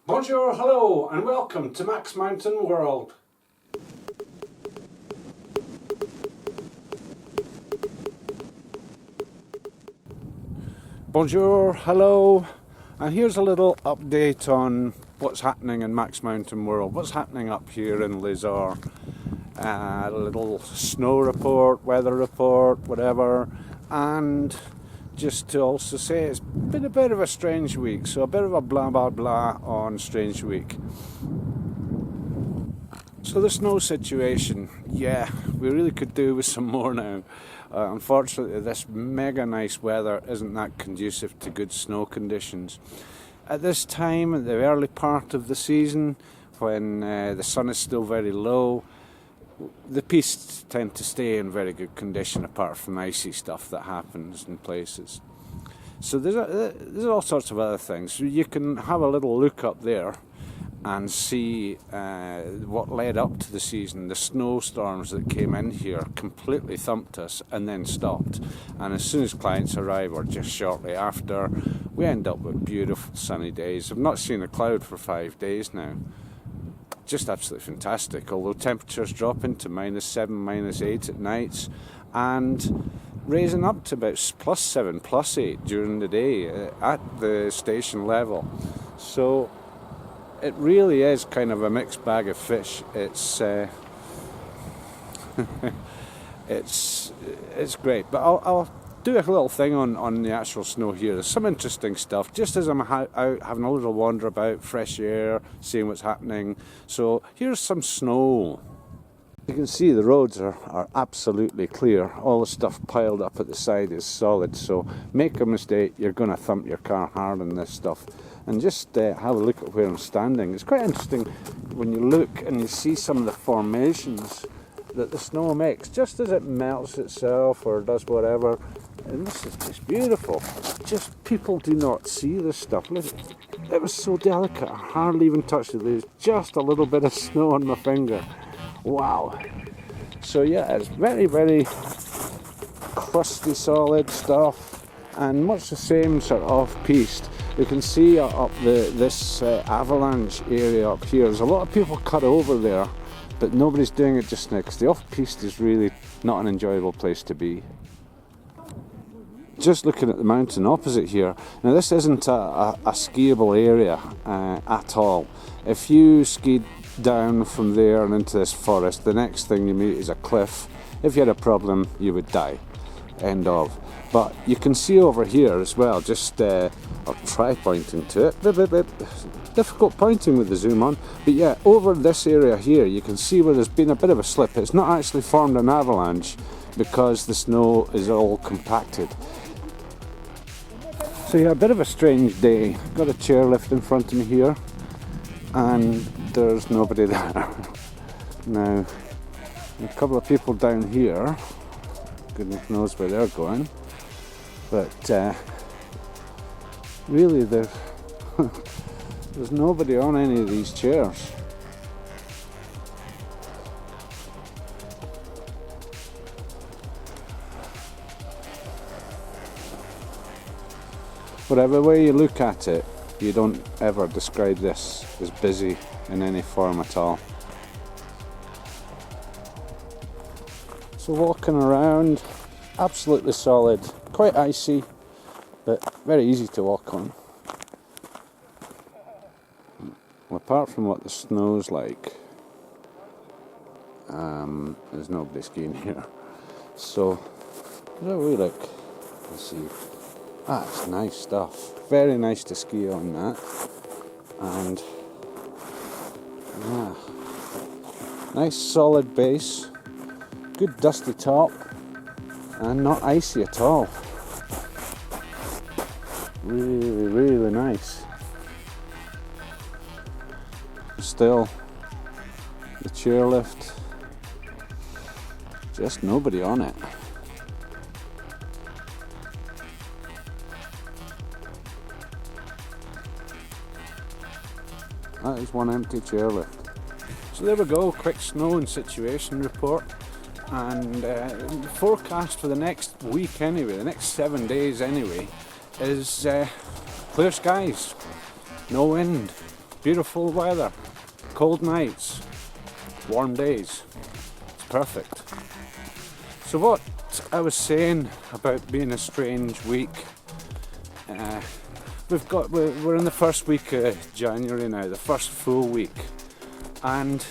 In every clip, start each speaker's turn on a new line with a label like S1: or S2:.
S1: Bonjour, hello, and welcome to MaxMountainWorld. Bonjour, hello, and here's a little update on what's happening in MaxMountainWorld, what's happening up here in Les-Orres. A little snow report, weather report, whatever, and just to also say it's been a bit of a strange week, so a bit of a blah blah blah on strange week. So the snow situation, yeah, we really could do with some more now. Unfortunately, this mega nice weather isn't that conducive to good snow conditions. At this time, at the early part of the season, when the sun is still very low, the pistes tend to stay in very good condition apart from icy stuff that happens in places. So there's all sorts of other things. You can have a little look up there and see what led up to the season. The snowstorms that came in here completely thumped us and then stopped. And as soon as clients arrive, or just shortly after, we end up with beautiful sunny days. I've not seen a cloud for 5 days now. Just absolutely fantastic, although temperatures drop into -7, -8 at nights and raising up to about +7, +8 during the day at the station level. So it really is kind of a mixed bag of fish. It's it's great, but I'll do a little thing on the actual snow here. There's some interesting stuff, just as I'm out having a little wander about, fresh air, seeing what's happening. So here's some snow. You can see the roads are absolutely clear. All the stuff piled up at the side is solid, so make a mistake, you're going to thump your car hard on this stuff. And just have a look at where I'm standing. It's quite interesting when you look and you see some of the formations that the snow makes, just as it melts itself or does whatever. And this is just beautiful. Just people do not see this stuff. Look, it was so delicate, I hardly even touched it. There's just a little bit of snow on my finger. Wow. So yeah, it's very, very crusty, solid stuff, and much the same sort of off-piste. You can see up this avalanche area up here. There's a lot of people cut over there, but nobody's doing it just now because the off-piste is really not an enjoyable place to be. Just looking at the mountain opposite here, now this isn't a skiable area at all. If you skied down from there and into this forest, the next thing you meet is a cliff. If you had a problem, you would die. End of. But you can see over here as well, just I'll try pointing to it, difficult pointing with the zoom on, but yeah, over this area here you can see where there's been a bit of a slip. It's not actually formed an avalanche because the snow is all compacted. So yeah, a bit of a strange day. Got a chairlift in front of me here and there's nobody there. Now, a couple of people down here, goodness knows where they're going, but really there's nobody on any of these chairs. Whatever way you look at it, you don't ever describe this as busy in any form at all. So walking around, absolutely solid, quite icy, but very easy to walk on. Well, apart from what the snow's like, there's nobody skiing here. So, let's have a wee look. Let's see. That's nice stuff. Very nice to ski on that. And yeah, nice solid base, good dusty top, and not icy at all. Really, really nice. Still, the chairlift, just nobody on it. That is one empty chairlift. So there we go, quick snow and situation report. And the forecast for the next week anyway, the next 7 days anyway, is clear skies, no wind, beautiful weather, cold nights, warm days. It's perfect. So what I was saying about being a strange week, we're in the first week of January now, the first full week, and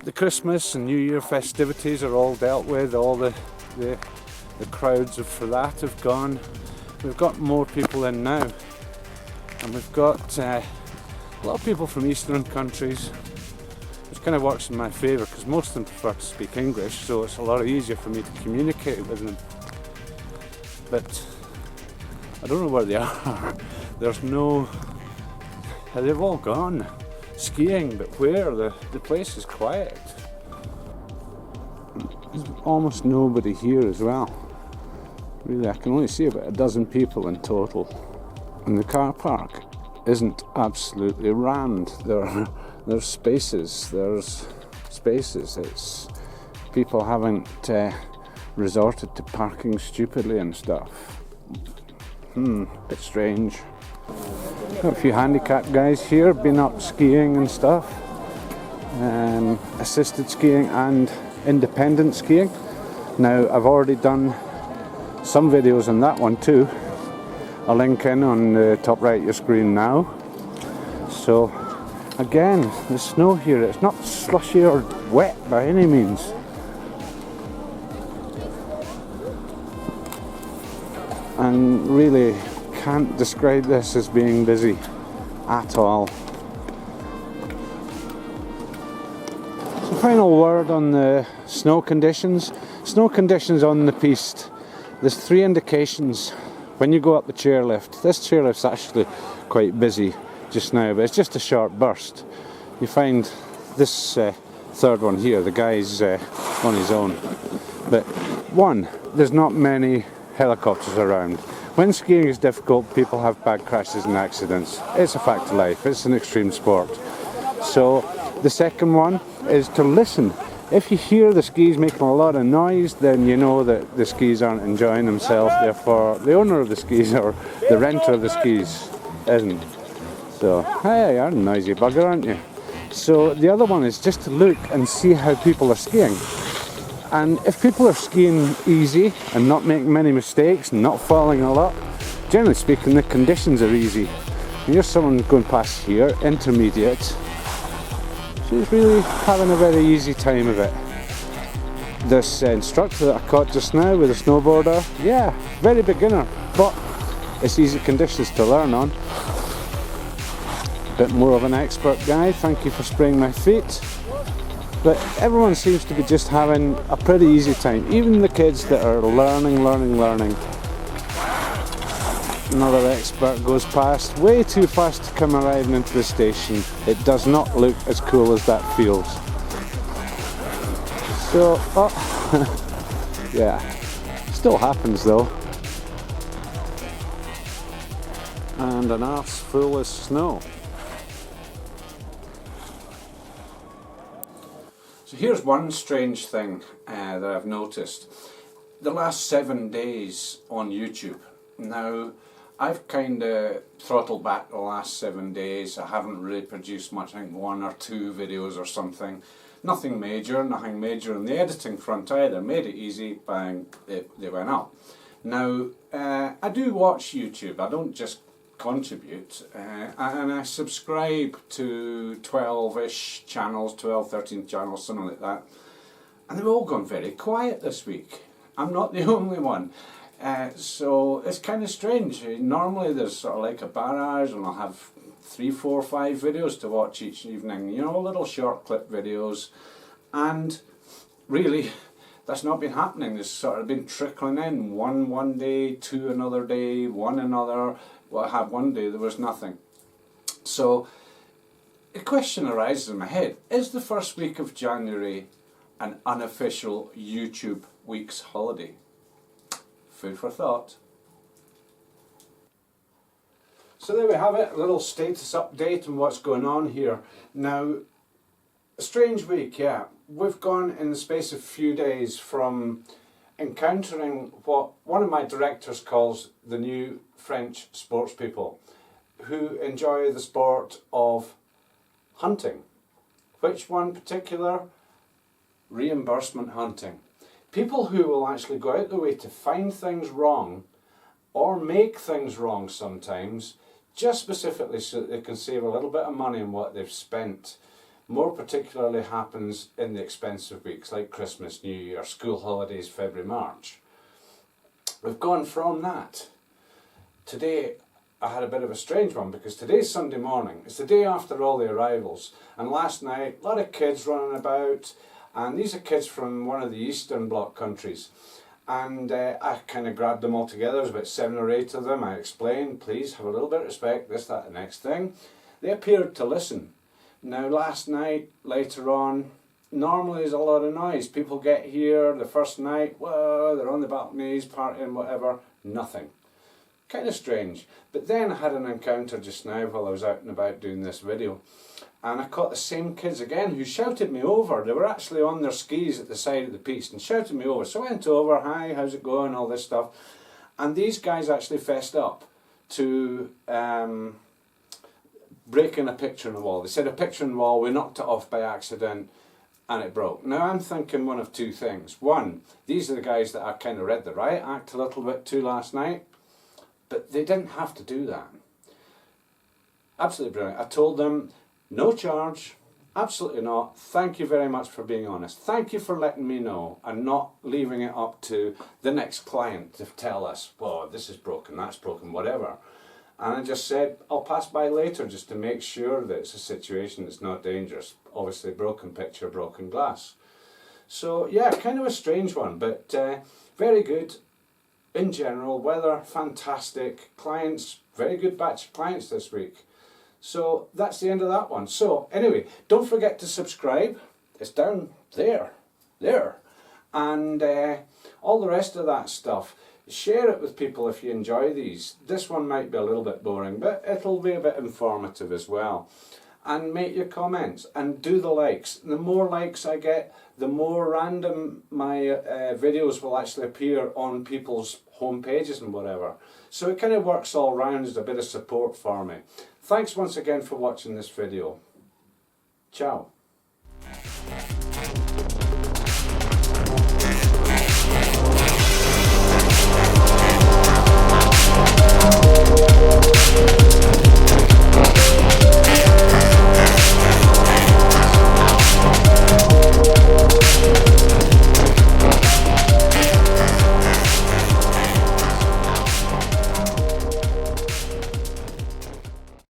S1: the Christmas and New Year festivities are all dealt with. All the crowds for that have gone. We've got more people in now, and we've got a lot of people from Eastern countries, which kind of works in my favour because most of them prefer to speak English, so it's a lot easier for me to communicate with them. But I don't know where they are. They've all gone skiing, but where? The place is quiet. There's almost nobody here as well. Really, I can only see about a dozen people in total. And the car park isn't absolutely rammed. There's spaces. It's people haven't resorted to parking stupidly and stuff. Bit strange. Got a few handicapped guys here, been up skiing and stuff. Assisted skiing and independent skiing. Now I've already done some videos on that one too. I'll link in on the top right of your screen now. So again, the snow here, it's not slushy or wet by any means. And really can't describe this as being busy at all. So final word on the snow conditions. Snow conditions on the piste. There's 3 indications when you go up the chairlift. This chairlift's actually quite busy just now, but it's just a short burst. You find this third one here, the guy's on his own. But 1, there's not many helicopters around. When skiing is difficult, people have bad crashes and accidents. It's a fact of life. It's an extreme sport. So the second one is to listen. If you hear the skis making a lot of noise, then you know that the skis aren't enjoying themselves. Therefore, the owner of the skis or the renter of the skis isn't. So, hey, you're a noisy bugger, aren't you? So the other one is just to look and see how people are skiing. And if people are skiing easy and not making many mistakes and not falling a lot, generally speaking, the conditions are easy. And here's someone going past here, intermediate. She's really having a very easy time of it. This instructor that I caught just now with a snowboarder, yeah, very beginner, but it's easy conditions to learn on. A bit more of an expert guy, thank you for spraying my feet. But everyone seems to be just having a pretty easy time, even the kids that are learning. Another expert goes past, way too fast to come arriving into the station. It does not look as cool as that feels. So, yeah, still happens though. And an arse full of snow. So here's one strange thing that I've noticed. The last 7 days on YouTube. Now, I've kind of throttled back the last 7 days. I haven't really produced much, I think 1 or 2 videos or something. Nothing major on the editing front either. Made it easy, bang, they went up. Now, I do watch YouTube, I don't just contribute, and I subscribe to 12-ish channels, 12, 13 channels, something like that. And they've all gone very quiet this week. I'm not the only one. So it's kind of strange. Normally there's sort of like a barrage and I'll have 3, 4, 5 videos to watch each evening, you know, little short clip videos, and really that's not been happening. There's sort of been trickling in, one day, 2 another day, 1 another. Well, I had 1 day there was nothing. So a question arises in my head, is the first week of January an unofficial YouTube week's holiday? Food for thought. So there we have it, a little status update on what's going on here. Now, a strange week, yeah. We've gone in the space of a few days from encountering what one of my directors calls the new French sports people, who enjoy the sport of hunting. Which one particular? Reimbursement hunting. People who will actually go out the way to find things wrong or make things wrong sometimes, just specifically so that they can save a little bit of money on what they've spent. More particularly happens in the expensive weeks like Christmas, New Year, school holidays, February, March. We've gone from that. Today I had a bit of a strange one because today's Sunday morning. It's the day after all the arrivals, and last night a lot of kids running about, and these are kids from one of the Eastern Bloc countries. And I kind of grabbed them all together. There was about 7 or 8 of them. I explained, please have a little bit of respect, this, that, the next thing. They appeared to listen. Now last night, later on, normally there's a lot of noise. People get here the first night, whoa, they're on the balconies, partying, whatever, nothing. Kind of strange. But then I had an encounter just now while I was out and about doing this video. And I caught the same kids again who shouted me over. They were actually on their skis at the side of the piste and shouted me over. So I went over, hi, how's it going, all this stuff. And these guys actually fessed up to breaking a picture on the wall. They said a picture on the wall, we knocked it off by accident and it broke. Now I'm thinking one of two things. One, these are the guys that I kind of read the riot act a little bit to last night. But they didn't have to do that. Absolutely brilliant. I told them, no charge, absolutely not. Thank you very much for being honest. Thank you for letting me know and not leaving it up to the next client to tell us, well, this is broken, that's broken, whatever. And I just said, I'll pass by later just to make sure that it's a situation that's not dangerous. Obviously, broken picture, broken glass. So yeah, kind of a strange one, but very good. In general, weather fantastic, clients, very good batch of clients this week. So that's the end of that one. So anyway, don't forget to subscribe. It's down there, and all the rest of that stuff. Share it with people if you enjoy these. This one might be a little bit boring, but it'll be a bit informative as well. And make your comments and do the likes. The more likes I get, the more random my videos will actually appear on people's home pages and whatever. So it kind of works all round as a bit of support for me. Thanks once again for watching this video. Ciao.